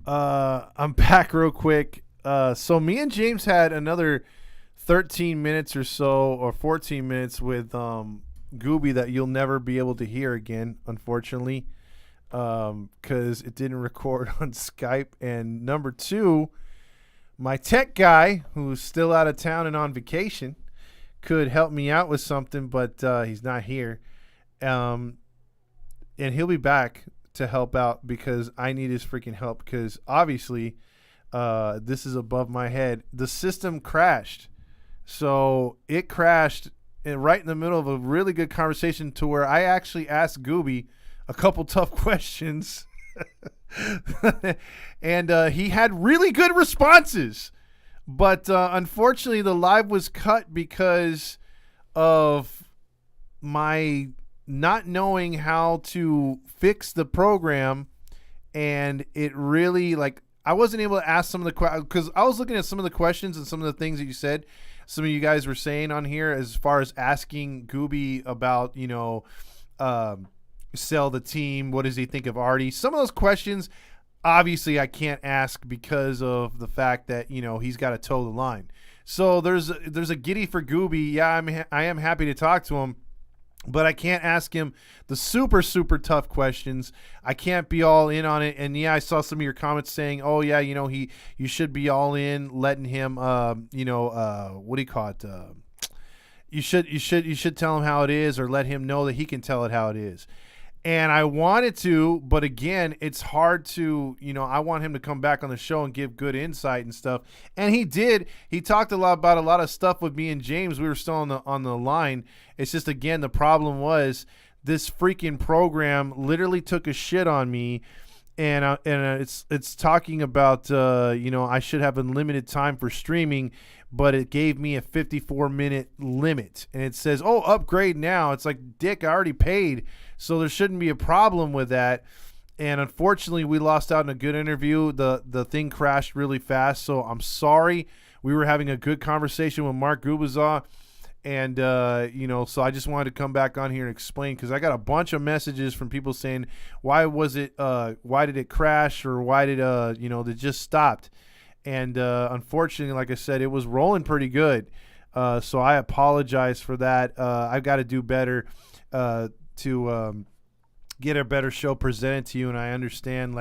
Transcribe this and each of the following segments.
I'm back real quick. So me and James had another 13 minutes or so, or 14 minutes with Gooby that you'll never be able to hear again, unfortunately, because it didn't record on Skype. And number two, my tech guy, who's still out of town and on vacation, could help me out with something, but he's not here. And he'll be back to help out because I need his freaking help, because obviously this is above my head. The system crashed. So it crashed right in the middle of a really good conversation to where I actually asked Gooby a couple tough questions. And he had really good responses. But unfortunately, the live was cut because of my not knowing how to fix the program. And it really, like, I wasn't able to ask some of the questions because I was looking at some of the questions and some of the things that you said. Some of you guys were saying on here as far as asking Gooby about, sell the team. What does he think of Artie? Some of those questions, obviously, I can't ask because of the fact that, he's got to toe the line. So there's a giddy for Gooby. Yeah, I am happy to talk to him, but I can't ask him the super, super tough questions. I can't be all in on it. And yeah, I saw some of your comments saying, oh yeah, you should be all in, letting him, what do you call it? You should tell him how it is, or let him know that he can tell it how it is. And I wanted to, but again, it's hard to, I want him to come back on the show and give good insight and stuff. And he did. He talked about a lot of stuff with me and James. We were still on the line. It's just, again, the problem was this freaking program literally took a shit on me. And it's talking about, I should have unlimited time for streaming, but it gave me a 54-minute limit. And it says, oh, upgrade now. It's like, dick, I already paid. So there shouldn't be a problem with that. And unfortunately, we lost out in a good interview. The thing crashed really fast. So I'm sorry. We were having a good conversation with Mark Gubazar. And, so I just wanted to come back on here and explain, because I got a bunch of messages from people saying, why did it crash, or why did, it just stopped. And unfortunately, like I said, it was rolling pretty good. So I apologize for that. I've got to do better to get a better show presented to you. And I understand,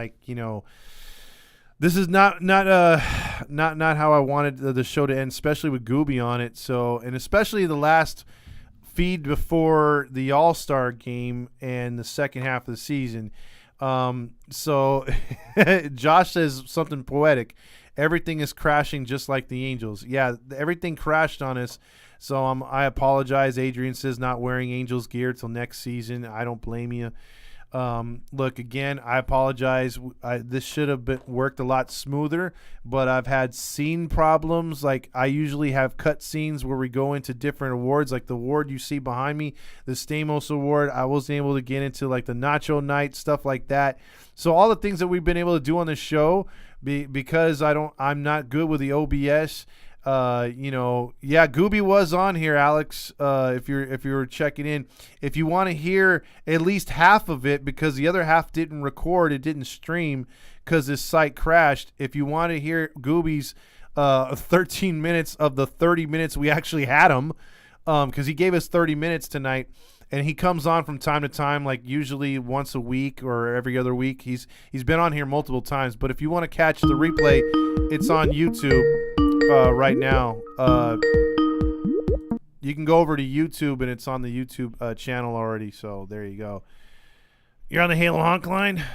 this is not how I wanted the show to end, especially with Gooby on it. So, and especially the last feed before the All-Star game and the second half of the season. So Josh says something poetic. Everything is crashing just like the Angels. Yeah, everything crashed on us. So I apologize. Adrian says not wearing Angels gear till next season. I don't blame you. Look, again, I apologize. This should have been worked a lot smoother, but I've had scene problems. Like, I usually have cut scenes where we go into different awards, like the award you see behind me, the Stamos Award. I wasn't able to get into like the Nacho Night, stuff like that. So all the things that we've been able to do on this show, because I'm not good with the OBS. Gooby was on here, Alex. If you were checking in, if you want to hear at least half of it, because the other half didn't record, it didn't stream because this site crashed. If you want to hear Gooby's 13 minutes of the 30 minutes we actually had him, because he gave us 30 minutes tonight. And he comes on from time to time, like usually once a week or every other week. He's been on here multiple times. But if you want to catch the replay, it's on YouTube right now. You can go over to YouTube, and it's on the YouTube channel already. So there you go. You're on the Halo Honk line?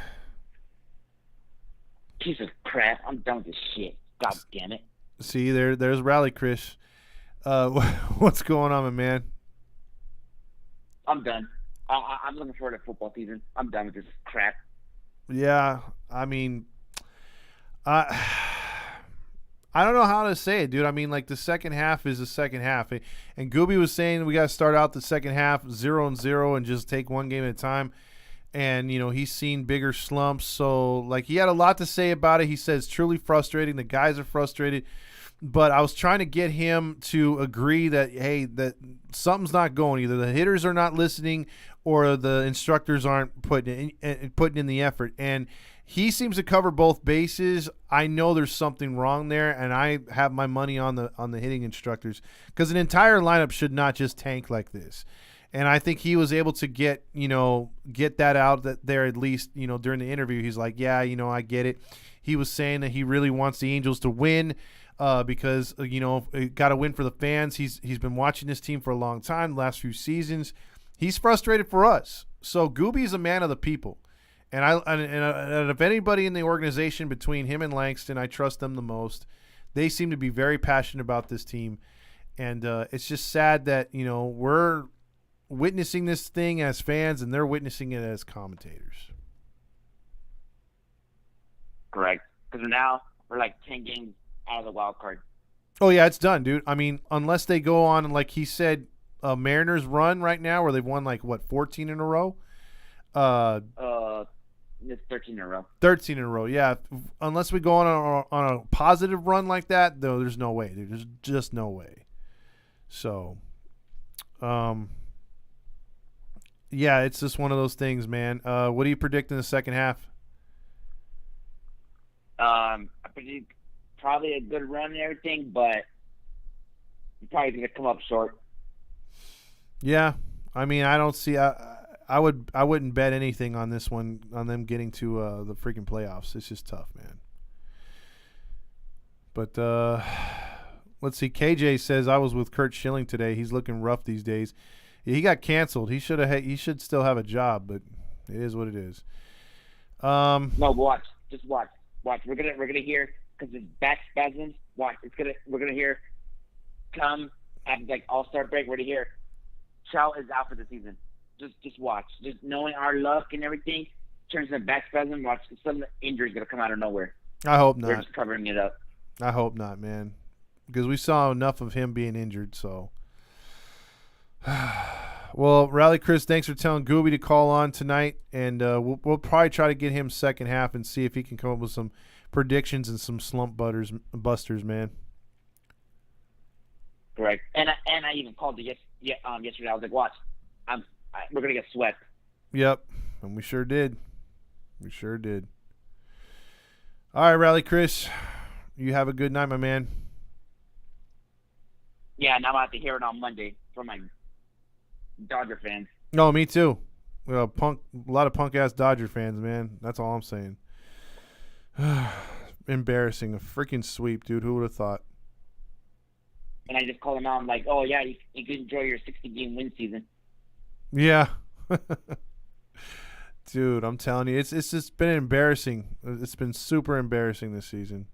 Piece of crap. I'm done with this shit. God damn it. See, there's Rally Chris. What's going on, my man? I'm done. I'm looking forward to football season. I'm done with this crap. Yeah, I mean, I don't know how to say it, dude. I mean, like, the second half is the second half. And Gooby was saying we got to start out the second half 0-0 and just take one game at a time. And, he's seen bigger slumps. So, like, he had a lot to say about it. He says truly frustrating. The guys are frustrated. But I was trying to get him to agree that, hey, that something's not going. Either the hitters are not listening or the instructors aren't putting in the effort. And he seems to cover both bases. I know there's something wrong there, and I have my money on the hitting instructors because an entire lineup should not just tank like this. And I think he was able to get that out that there at least, during the interview. He's like, yeah, I get it. He was saying that he really wants the Angels to win because, got to win for the fans. He's been watching this team for a long time, the last few seasons. He's frustrated for us. So Gooby's a man of the people. And and if anybody in the organization between him and Langston, I trust them the most. They seem to be very passionate about this team. And it's just sad that, we're witnessing this thing as fans and they're witnessing it as commentators. Correct. Because now we're like 10 games out of the wild card. Oh, yeah, it's done, dude. I mean, unless they go on, like he said, a Mariners run right now where they've won 14 in a row? It's 13 in a row. 13 in a row, yeah. Unless we go on a positive run like that, though, there's no way, dude. There's just no way. So, yeah, it's just one of those things, man. What do you predict in the second half? I predict probably a good run and everything, but you're probably going to come up short. Yeah, I mean, I don't see. I wouldn't bet anything on this one, on them getting to the freaking playoffs. It's just tough, man. But let's see. KJ says I was with Kurt Schilling today. He's looking rough these days. He got canceled. He should still have a job, but it is what it is. No, watch. Just watch. We're gonna hear because it's back spasms. Watch. We're gonna hear come after All-Star break. We're gonna hear Chow is out for the season. Just watch. Just knowing our luck and everything turns into back spasm. Watch. Some injury's gonna come out of nowhere. I hope not. We're just covering it up. I hope not, man, because we saw enough of him being injured. So, well, Rally Chris, thanks for telling Gooby to call on tonight, and we'll probably try to get him second half and see if he can come up with some predictions and some slump busters, man. Correct. And I even called it yesterday. I was like, watch, we're gonna get swept. Yep, and we sure did. All right, Rally Chris, you have a good night, my man. Yeah, and I'm about to hear it on Monday from my Dodger fans. No, me too. A lot of punk ass Dodger fans, man. That's all I'm saying. Embarrassing, a freaking sweep, dude. Who would have thought? And I just called him out. I'm like, oh yeah, you can enjoy your 60-game win season. Yeah. Dude, I'm telling you, it's just been embarrassing. It's been super embarrassing this season.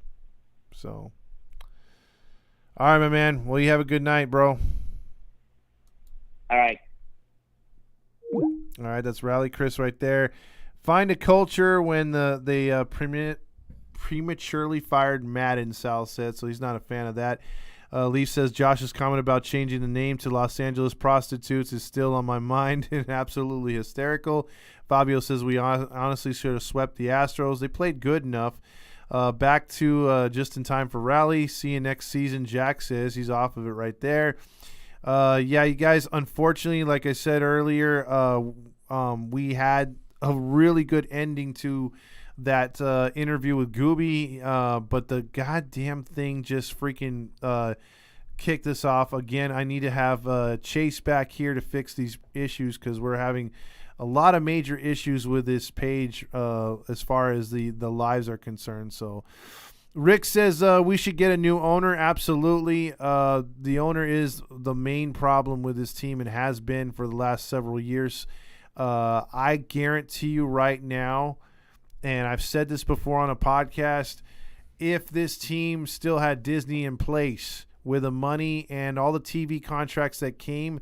So, all right, my man. Well, you have a good night, bro. All right. All right, that's Rally Chris right there. Find a culture when they prematurely fired Madden, Sal said, so he's not a fan of that. Leaf says Josh's comment about changing the name to Los Angeles Prostitutes is still on my mind and absolutely hysterical. Fabio says we honestly should have swept the Astros. They played good enough. Back to just in time for Rally. See you next season, Jack says. He's off of it right there. Yeah, you guys, unfortunately, like I said earlier, we had a really good ending to that interview with Gooby, but the goddamn thing just freaking kicked us off. Again, I need to have Chase back here to fix these issues because we're having a lot of major issues with this page as far as the lives are concerned. So Rick says we should get a new owner. Absolutely. The owner is the main problem with this team and has been for the last several years. I guarantee you right now, and I've said this before on a podcast, if this team still had Disney in place with the money and all the TV contracts that came,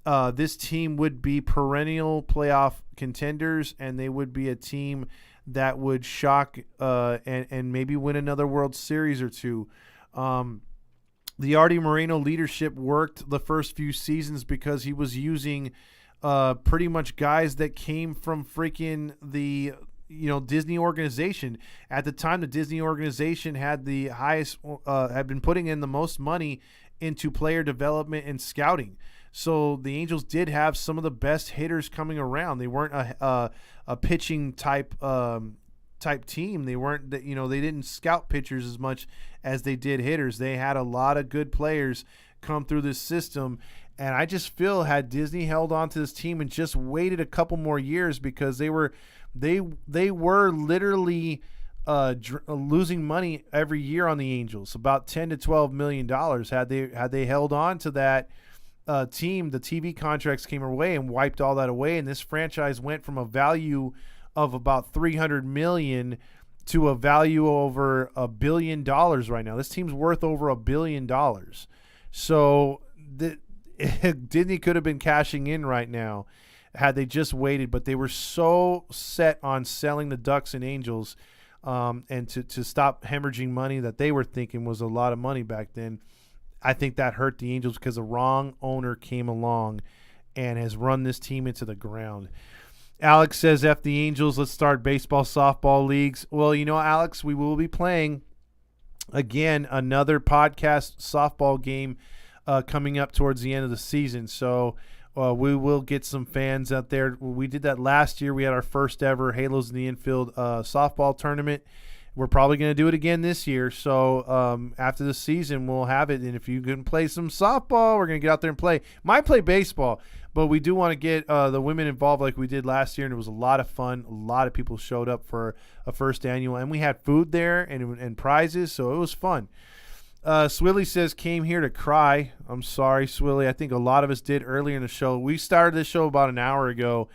this team would be perennial playoff contenders, and they would be a team that would shock and maybe win another World Series or two. The Artie Moreno leadership worked the first few seasons because he was using pretty much guys that came from freaking the Disney organization. At the time, the Disney organization had the highest, had been putting in the most money into player development and scouting. So the Angels did have some of the best hitters coming around. They weren't a pitching type type team. They weren't that, they didn't scout pitchers as much as they did hitters. They had a lot of good players come through this system. And I just feel had Disney held on to this team and just waited a couple more years, because they were literally losing money every year on the Angels, about $10 to $12 million. Had they held on to that team, the TV contracts came away and wiped all that away, and this franchise went from a value of about $300 million to a value over $1 billion right now. This team's worth over $1 billion. So Disney could have been cashing in right now had they just waited, but they were so set on selling the Ducks and Angels and to stop hemorrhaging money that they were thinking was a lot of money back then. I think that hurt the Angels because the wrong owner came along and has run this team into the ground. Alex says, F the Angels, let's start baseball, softball leagues. Well, Alex, we will be playing, again, another podcast softball game coming up towards the end of the season. So we will get some fans out there. We did that last year. We had our first ever Halos in the Infield softball tournament. We're probably going to do it again this year. So after the season, we'll have it. And if you can play some softball, we're going to get out there and play. Might play baseball, but we do want to get the women involved like we did last year. And it was a lot of fun. A lot of people showed up for a first annual. And we had food there and prizes, so it was fun. Swilly says, came here to cry. I'm sorry, Swilly. I think a lot of us did earlier in the show. We started this show about an hour ago,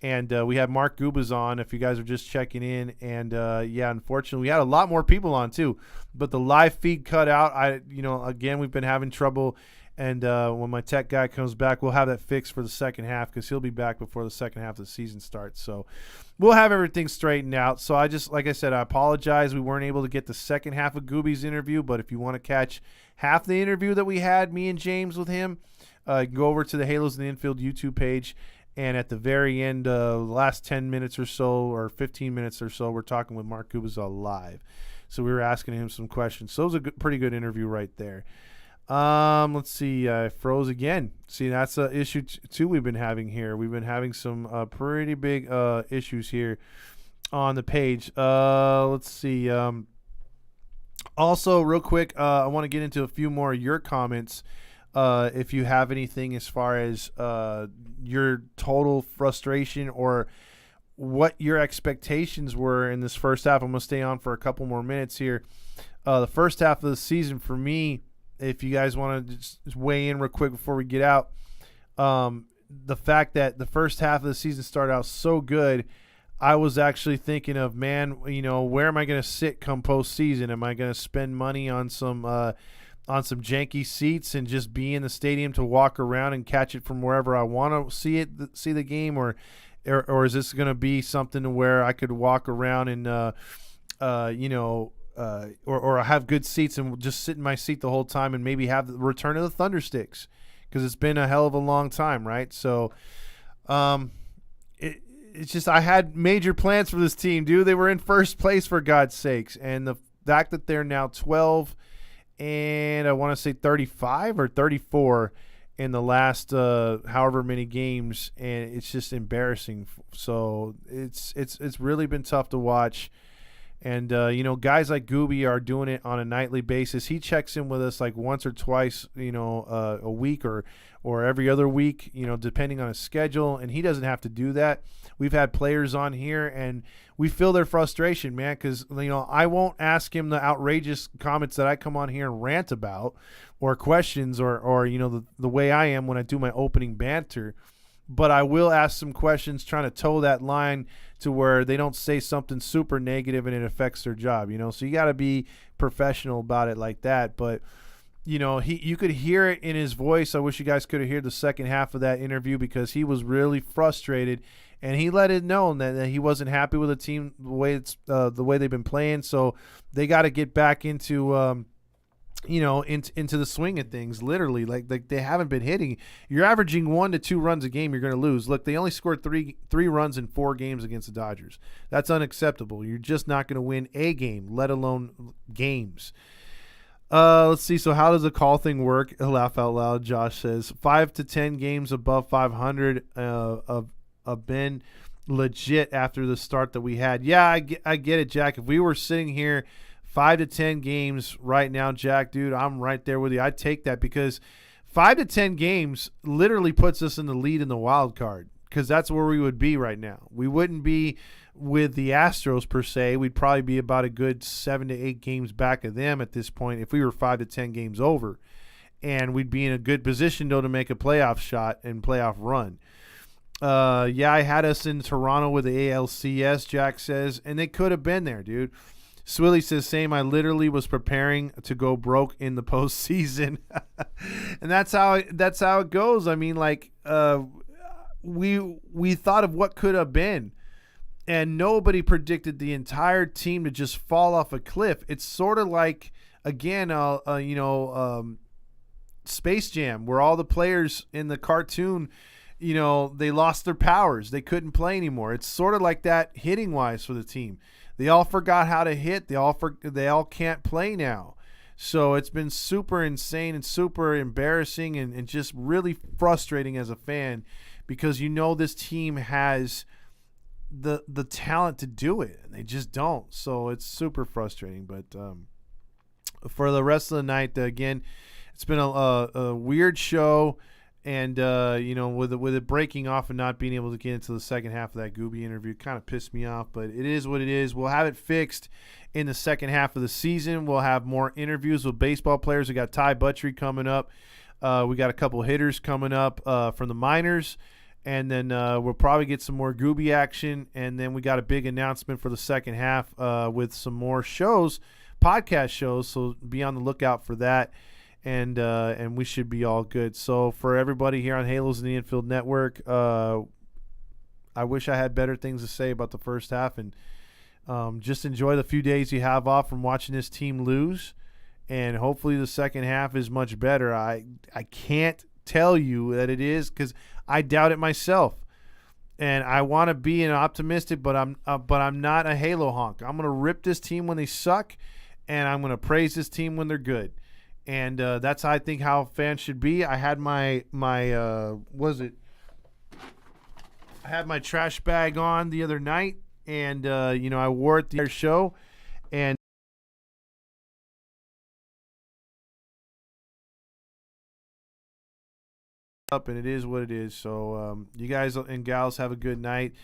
and we had Mark Gubas on, if you guys are just checking in. And, unfortunately, we had a lot more people on, too. But the live feed cut out. Again, we've been having trouble. And when my tech guy comes back, we'll have that fixed for the second half, because he'll be back before the second half of the season starts. So we'll have everything straightened out. So like I said, I apologize. We weren't able to get the second half of Gooby's interview, but if you want to catch half the interview that we had, me and James with him, go over to the Halos in the Infield YouTube page. And at the very end, the last 10 minutes or so, or 15 minutes or so, we're talking with Mark Gubas live. So we were asking him some questions. So it was a pretty good interview right there. Let's see. I froze again. See, that's an issue too we've been having here. We've been having some pretty big issues here on the page. Let's see. Also, real quick, I want to get into a few more of your comments. If you have anything as far as your total frustration or what your expectations were in this first half. I'm going to stay on for a couple more minutes here. The first half of the season for me, if you guys want to just weigh in real quick before we get out, the fact that the first half of the season started out so good, I was actually thinking of, man, where am I going to sit come postseason? Am I going to spend money on some janky seats and just be in the stadium to walk around and catch it from wherever I want to see the game, or is this going to be something to where I could walk around and or have good seats and just sit in my seat the whole time and maybe have the return of the Thundersticks, because it's been a hell of a long time, right? So it's just, I had major plans for this team, dude. They were in first place, for God's sakes. And the fact that they're now 12 and I want to say 35 or 34 in the last however many games, and it's just embarrassing. So it's really been tough to watch. And, guys like Gooby are doing it on a nightly basis. He checks in with us like once or twice, a week or every other week, depending on his schedule. And he doesn't have to do that. We've had players on here, and we feel their frustration, man, because, I won't ask him the outrageous comments that I come on here and rant about, or questions, or the way I am when I do my opening banter. But I will ask some questions trying to toe that line to where they don't say something super negative and it affects their job, So you got to be professional about it like that. But, you could hear it in his voice. I wish you guys could have heard the second half of that interview, because he was really frustrated, and he let it known that he wasn't happy with the team, the way they've been playing. So they got to get back into into the swing of things, literally. Like they haven't been hitting. You're averaging 1 to 2 runs a game, you're going to lose. Look, they only scored three runs in 4 games against the Dodgers. That's unacceptable. You're just not going to win a game, let alone games. Let's see. So how does the call thing work? Laugh out loud. Josh says 5 to 10 games above 500 of Ben. legit after the start that we had. Yeah, I get it, Jack. If we were sitting here 5 to 10 games right now, Jack, dude, I'm right there with you. I'd take that because 5 to 10 games literally puts us in the lead in the wild card because that's where we would be right now. We wouldn't be with the Astros per se. We'd probably be about a good 7 to 8 games back of them at this point if we were 5 to 10 games over. And we'd be in a good position, though, to make a playoff shot and playoff run. Yeah, I had us in Toronto with the ALCS, Jack says, and they could have been there, dude. Swilly says, same, I literally was preparing to go broke in the postseason. And that's how it goes. I mean, like, we thought of what could have been, and nobody predicted the entire team to just fall off a cliff. It's sort of like, again, Space Jam, where all the players in the cartoon, they lost their powers. They couldn't play anymore. It's sort of like that hitting wise for the team. They all forgot how to hit. They all can't play now. So it's been super insane and super embarrassing and just really frustrating as a fan because this team has the talent to do it and they just don't. So it's super frustrating. But for the rest of the night, again, it's been a weird show, and with it breaking off and not being able to get into the second half of that Gooby interview kind of pissed me off. But it is what it is. We'll have it fixed in the second half of the season. We'll have more interviews with baseball players. We got Ty Buttrey coming up. We got a couple hitters coming up from the minors, and then we'll probably get some more Gooby action. And then we got a big announcement for the second half with some more shows, podcast shows. So be on the lookout for that. And we should be all good. So for everybody here on Halos in the Infield Network, I wish I had better things to say about the first half, and just enjoy the few days you have off from watching this team lose, and hopefully the second half is much better. I can't tell you that it is because I doubt it myself, and I want to be an optimistic, but I'm not a Halo honk. I'm gonna rip this team when they suck, and I'm gonna praise this team when they're good. And that's, I think, how fans should be. I had my trash bag on the other night, and I wore it the show, and it is what it is. So you guys and gals have a good night.